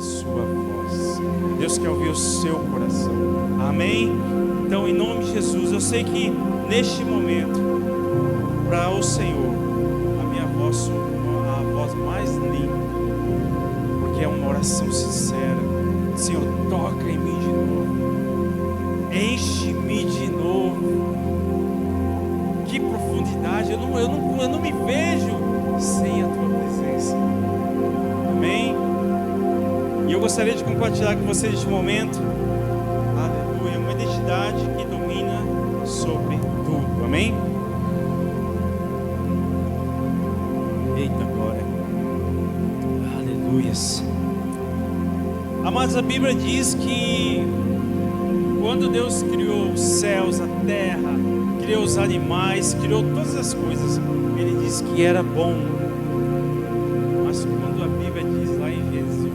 sua voz. Deus quer ouvir o seu coração. Amém? Então, em nome de Jesus, eu sei que neste momento, para o Senhor, a minha voz soa a voz mais limpa, porque é uma oração sincera. Senhor, toca em mim de novo, enche-me de novo. Que profundidade, eu não me vejo sem a tua presença. Amém? E eu gostaria de compartilhar com vocês neste momento, aleluia, uma identidade que domina sobre tudo. Amém? Eita glória, aleluias. Amados, a Bíblia diz que quando Deus criou os céus, a terra, criou os animais, criou todas as coisas, Ele disse que era bom. Mas quando a Bíblia diz lá em Gênesis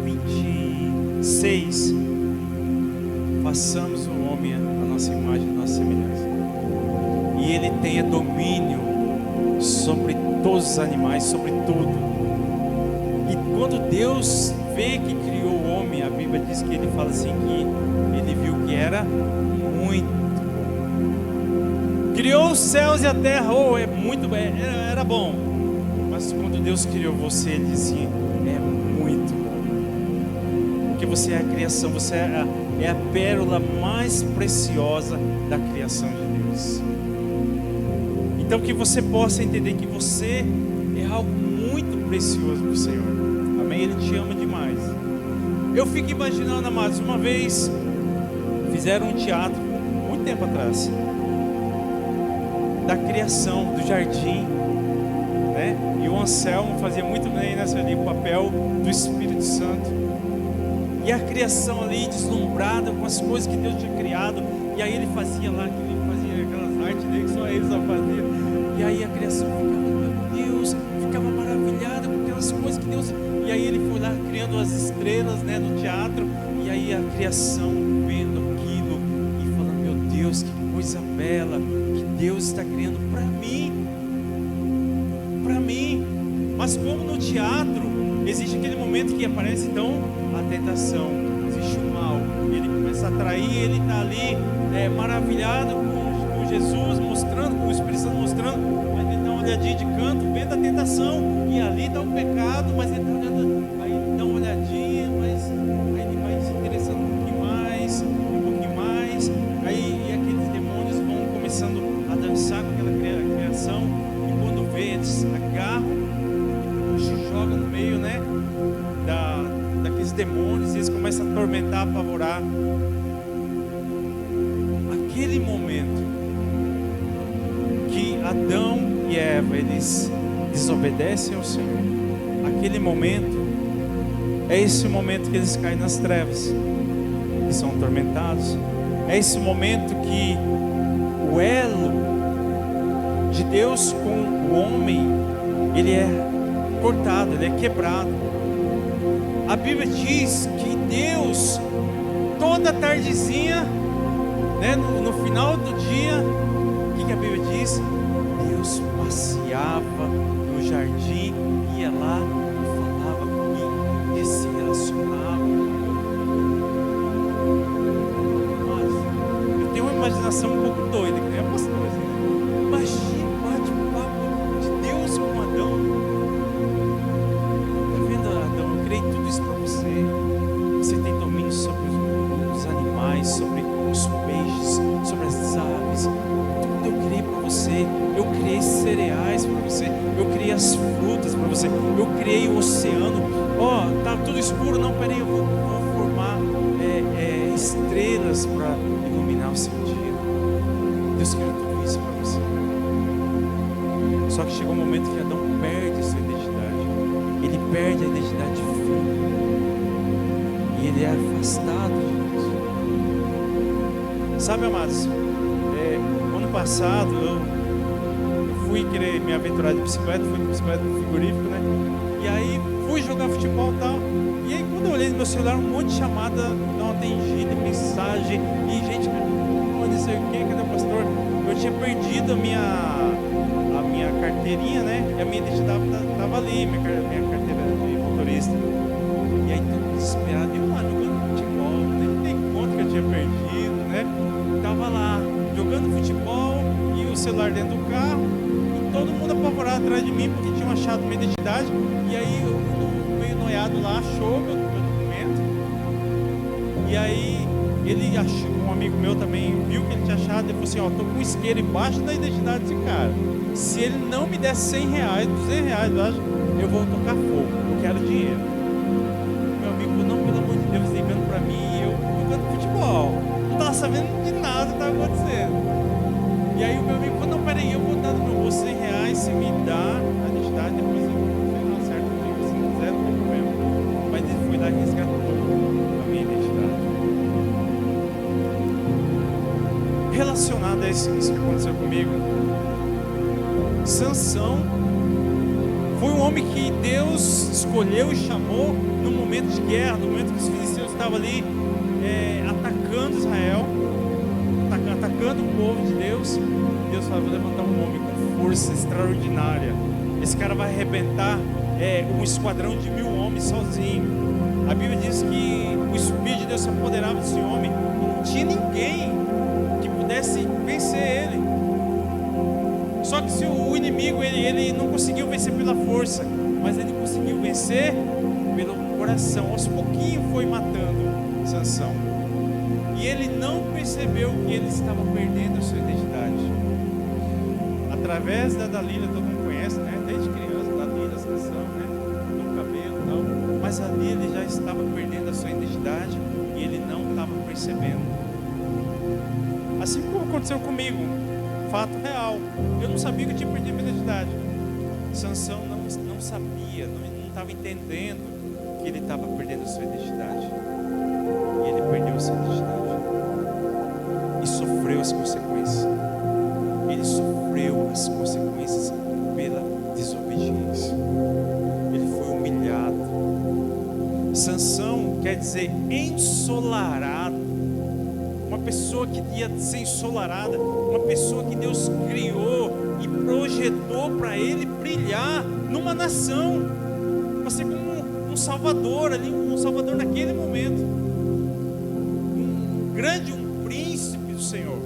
26, façamos o homem a nossa imagem, a nossa semelhança, e ele tenha domínio sobre todos os animais, sobre tudo. E quando Deus vê que criou o homem, a Bíblia diz que ele fala assim, que ele viu que era muito bom. Criou os céus e a terra, é muito bom, era bom. Mas quando Deus criou você, Ele dizia, é muito bom. Porque você é a criação, você é a pérola mais preciosa da criação de Deus. Então que você possa entender que você é algo muito precioso para o Senhor. Amém? Ele te ama demais. Eu fico imaginando, amados, uma vez fizeram um teatro, muito tempo atrás, da criação, do jardim, né? E o Anselmo fazia muito bem nessa ali, o papel do Espírito Santo. E a criação ali, deslumbrada com as coisas que Deus tinha criado. E aí ele fazia lá, ele fazia aquelas artes dele que só ele só fazia. E aí a criação ficava, meu Deus, ficava maravilhada com aquelas coisas que Deus... E aí ele foi lá criando as estrelas, né, no teatro. E aí a criação vendo aquilo e falando, meu Deus, que coisa bela que Deus está criando para mim. Para mim. Mas como no teatro existe aquele momento que aparece então a tentação, existe o mal, ele começa a atrair, ele está ali maravilhado com Jesus, mostrando, com o Espírito Santo mostrando, mas ele dá uma olhadinha de canto, vendo a tentação, e ali está o pecado, mas ele está olhando, aí ele dá uma olhadinha, mas aí ele vai se interessando um pouquinho mais, aí e aqueles demônios vão começando a dançar com aquela criação, e quando vê, eles agarram, se jogam no meio, né, daqueles demônios, e eles começam a atormentar, a apavorar. Aquele momento que Adão e Eva, eles desobedecem ao Senhor, aquele momento é esse momento que eles caem nas trevas, que são atormentados. É esse momento que o elo de Deus com o homem, ele é cortado, ele é quebrado. A Bíblia diz que Deus, toda tardezinha, né, no final do dia, o que a Bíblia diz? Deus passeava no jardim, ia lá e falava e se relacionava. Mas eu tenho uma imaginação um pouco doida, que nem a pastora, assim, né? Imagina o bate-papo de Deus com Adão. Está vendo, Adão? Eu criei tudo isso para você. Você tem domínio sobre os animais, sobre os peixes, sobre as aves. Tudo eu criei para você. Eu criei cereais para você. Eu criei as frutas para você. Eu criei o oceano. Tá tudo escuro. Não, peraí, eu vou formar estrelas para iluminar o seu dia. Deus criou tudo isso para você. Só que chegou um momento que Adão perde a sua identidade. Ele perde a identidade de filho. E ele é afastado de Deus. Sabe, amados, ano passado eu fui querer me aventurar de bicicleta, fui de bicicleta no frigorífico, né? E aí fui jogar futebol e tal. E aí quando eu olhei no meu celular, um monte de chamada não atendida, mensagem, e gente, não sei o que, cadê o pastor? Eu tinha perdido a minha carteirinha, né? E a minha identidade estava ali, minha carteira de motorista. E aí celular dentro do carro, e todo mundo apavorado atrás de mim, porque tinham achado minha identidade. E aí, eu meio noiado lá, achou meu documento. E aí, ele achou, um amigo meu também viu que ele tinha achado, ele falou assim: ó, tô com um isqueiro embaixo da identidade desse cara. Se ele não me der 100 reais, 200 reais, eu acho, eu vou tocar fogo, eu quero dinheiro. Meu amigo falou: não, pelo amor de Deus, ligando pra mim, e eu jogando futebol, não tava sabendo de nada que estava acontecendo. E aí o meu amigo falou: não, peraí, eu vou dar no meu bolso 100 reais, se me dá a identidade, depois eu vou dar certo comigo, se não quiser, não tem problema. Mas ele foi lá e resgatou a minha identidade. Relacionado a isso que aconteceu comigo, Sansão foi um homem que Deus escolheu e chamou no momento de guerra, no momento que os filisteus estavam ali atacando Israel, atacando o povo de Deus. Deus falou: vou levantar um homem com força extraordinária. Esse cara vai arrebentar um esquadrão de 1000 homens sozinho. A Bíblia diz que o Espírito de Deus se apoderava desse homem e não tinha ninguém que pudesse vencer ele. Só que se o inimigo ele não conseguiu vencer pela força, mas ele conseguiu vencer pelo coração. Aos pouquinhos foi matando Sansão. E ele não percebeu que ele estava perdendo a sua identidade. Através da Dalila, todo mundo conhece, né? Desde criança, Dalila, Sansão, né? Do cabelo e tal. Mas ali ele já estava perdendo a sua identidade e ele não estava percebendo. Assim como aconteceu comigo. Fato real, eu não sabia que eu tinha perdido a minha identidade. Sansão não sabia, não estava entendendo que ele estava perdendo a sua identidade. E ele perdeu a sua identidade e sofreu as consequências. Ele sofreu as consequências pela desobediência. Ele foi humilhado. Sansão quer dizer ensolarado. Uma pessoa que ia ser ensolarada, uma pessoa que Deus criou e projetou para ele brilhar numa nação, para ser como um salvador ali, um salvador naquele momento, um grande, um príncipe do Senhor.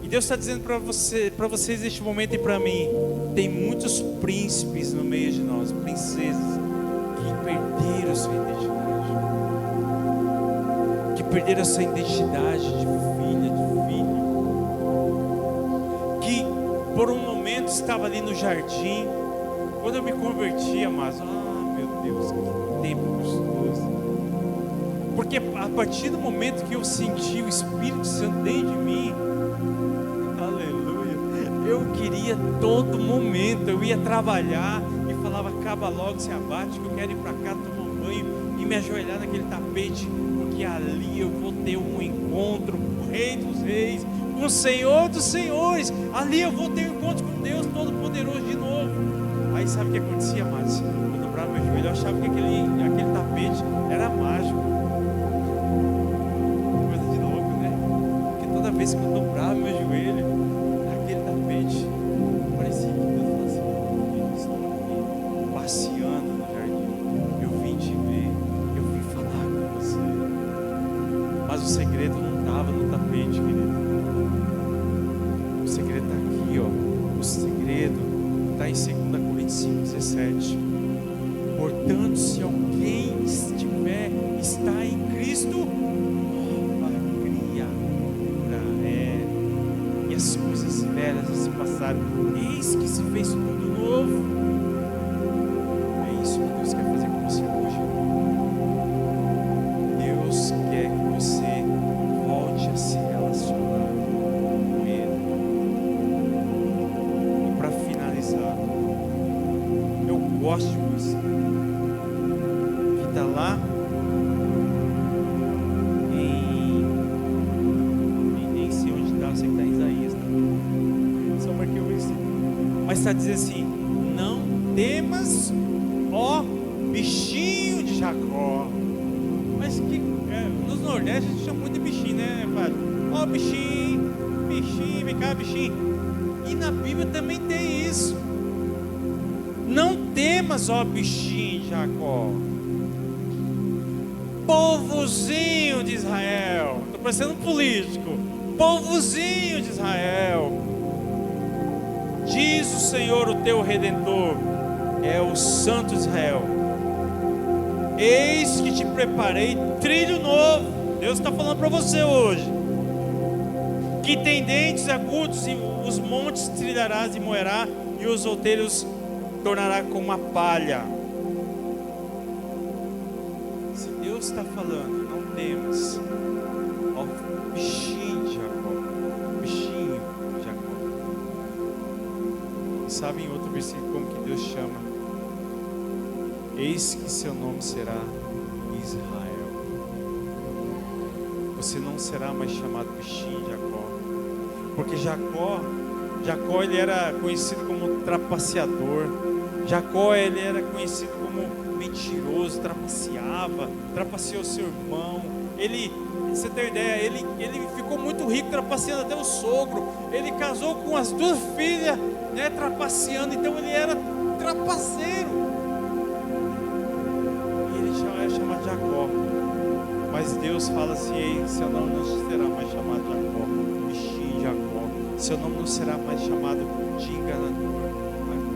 E Deus está dizendo para vocês neste momento e para mim: tem muitos príncipes no meio de nós, princesas, que perderam a sua identidade. Perderam a sua identidade de filha, de filho, que por um momento estava ali no jardim. Quando eu me converti, amados, meu Deus, que tempo gostoso, porque a partir do momento que eu senti o Espírito Santo dentro de mim, aleluia, eu queria todo momento, eu ia trabalhar e falava: acaba logo, se abate, que eu quero ir para cá tomar um banho e me ajoelhar naquele tapete, que ali eu vou ter um encontro com o Rei dos Reis, com o Senhor dos Senhores. Ali eu vou ter um encontro com Deus Todo-Poderoso de novo. Aí sabe o que acontecia, Márcio? Eu dobrava meu joelho, eu achava que aquele tapete era mágico. Coisa de louco, né? Porque toda vez que eu dobrava meu joelho, aquele tapete, parecia que Deus falava assim: eu estou aqui, passeando no jardim, eu vim te ver, eu vim falar com você. Mas o segredo não estava no tapete, querido. O segredo está aqui, ó. O segredo está em 2 Coríntios 5,17. Portanto, se alguém está em Cristo, nova criatura é. E as coisas velhas já se passaram, eis que se fez tudo novo. É isso que Deus quer fazer com você hoje. Deus quer que você volte a se relacionar com Ele. E para finalizar, eu gosto de música que está lá nem sei onde está, eu sei que está em Isaías, tá? Só marquei o versículo. Mas está dizendo assim: não temas, ó bichinho de Jacó. Mas que nos Nordeste a gente chama muito de bichinho, né, padre? Ó bichinho, bichinho, vem cá, bichinho. E na Bíblia também tem isso. Não temas, ó bichinho de Jacó, povozinho de Israel. Estou parecendo um político. povozinho de Israel. Diz o Senhor, o teu Redentor, é o Santo de Israel: eis que te preparei trilho novo. Deus está falando para você hoje, que tem dentes agudos, e os montes trilharás e moerá, e os outeiros tornará como a palha. Se Deus está falando, não temas, ó bichinho de Jacó, bichinho de Jacó. E sabe em outro versículo como que Deus chama? Eis que seu nome será Israel. Você não será mais chamado bichinho de Jacó, porque Jacó ele era conhecido como trapaceador. Jacó ele era conhecido como mentiroso, trapaceou seu irmão. Você tem ideia, ele ficou muito rico trapaceando até o sogro. Ele casou com as duas filhas, né, trapaceando. Então ele era trapaceiro. E ele já é chamado de Jacó. Mas Deus fala assim: ei, seu nome não será mais chamado Jacó, bichinho de Jacó. Seu nome não será mais chamado de enganador.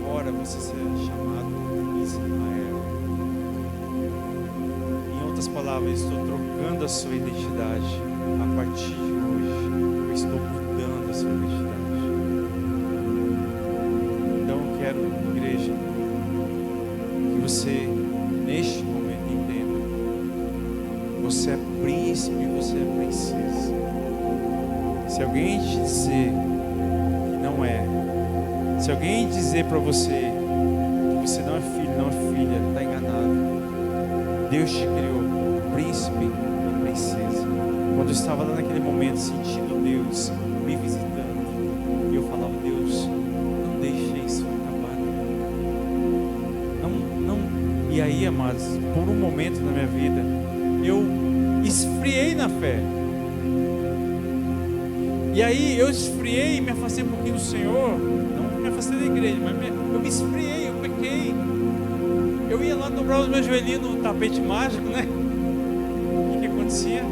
Agora você será chamado Israel. Em outras palavras, estou trocando a sua identidade. A partir de hoje, eu estou mudando a sua identidade. Então eu quero, igreja, que você, neste momento, entenda: você é príncipe, você é princesa. Se alguém te dizer que não é, se alguém dizer para você que você não é filho, não é filha, está enganado. Deus te criou príncipe e princesa. Quando eu estava lá naquele momento sentindo Deus me visitando, e eu falava: Deus, não deixe isso acabar. Não. E aí, amados, por um momento na minha vida, eu esfriei na fé. E aí eu esfriei e me afastei um pouquinho do Senhor. Não me afastei da igreja, mas eu me esfriei, eu pequei. Eu ia lá dobrar os meus joelhinhos no tapete mágico, né? O que acontecia? Eu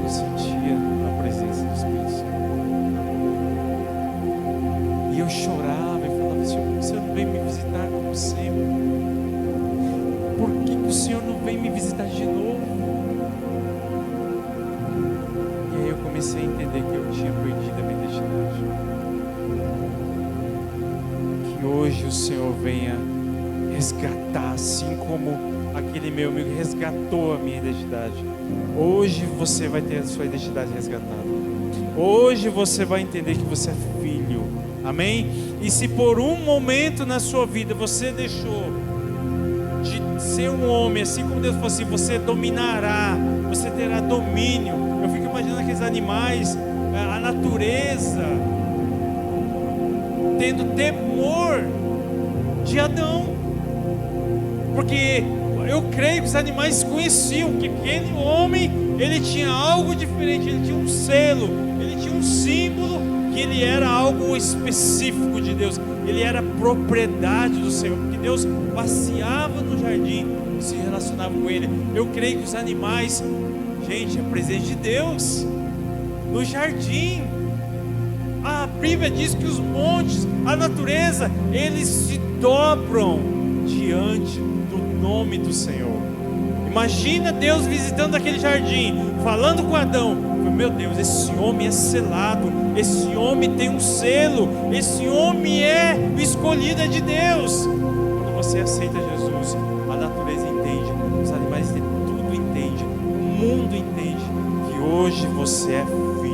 não sentia a presença do Espírito Santo. E eu chorava e falava: Senhor, o Senhor não vem me visitar como sempre? Por que o Senhor não vem me visitar de novo? E aí eu comecei a entender que eu tinha perdido a minha identidade. Que hoje o Senhor venha resgatar, assim como aquele meu amigo resgatou a minha identidade. Hoje você vai ter a sua identidade resgatada. Hoje você vai entender que você é filho. Amém? E se por um momento na sua vida você deixou de ser um homem, assim como Deus falou assim: você dominará, você terá domínio. Eu fico imaginando aqueles animais, a natureza, tendo temor de Adão, porque eu creio que os animais conheciam que aquele homem, ele tinha algo diferente, ele tinha um selo, ele tinha um símbolo, que ele era algo específico de Deus, ele era propriedade do Senhor, porque Deus passeava no jardim, se relacionava com ele. Eu creio que os animais, gente, é presente de Deus no jardim. A Bíblia diz que os montes, a natureza, eles se dobram diante do nome do Senhor. Imagina Deus visitando aquele jardim, falando com Adão: meu Deus, esse homem é selado, esse homem tem um selo, esse homem é escolhido de Deus. Quando você aceita Jesus, a natureza entende, os animais entendem, tudo entende, o mundo entende que hoje você é filho.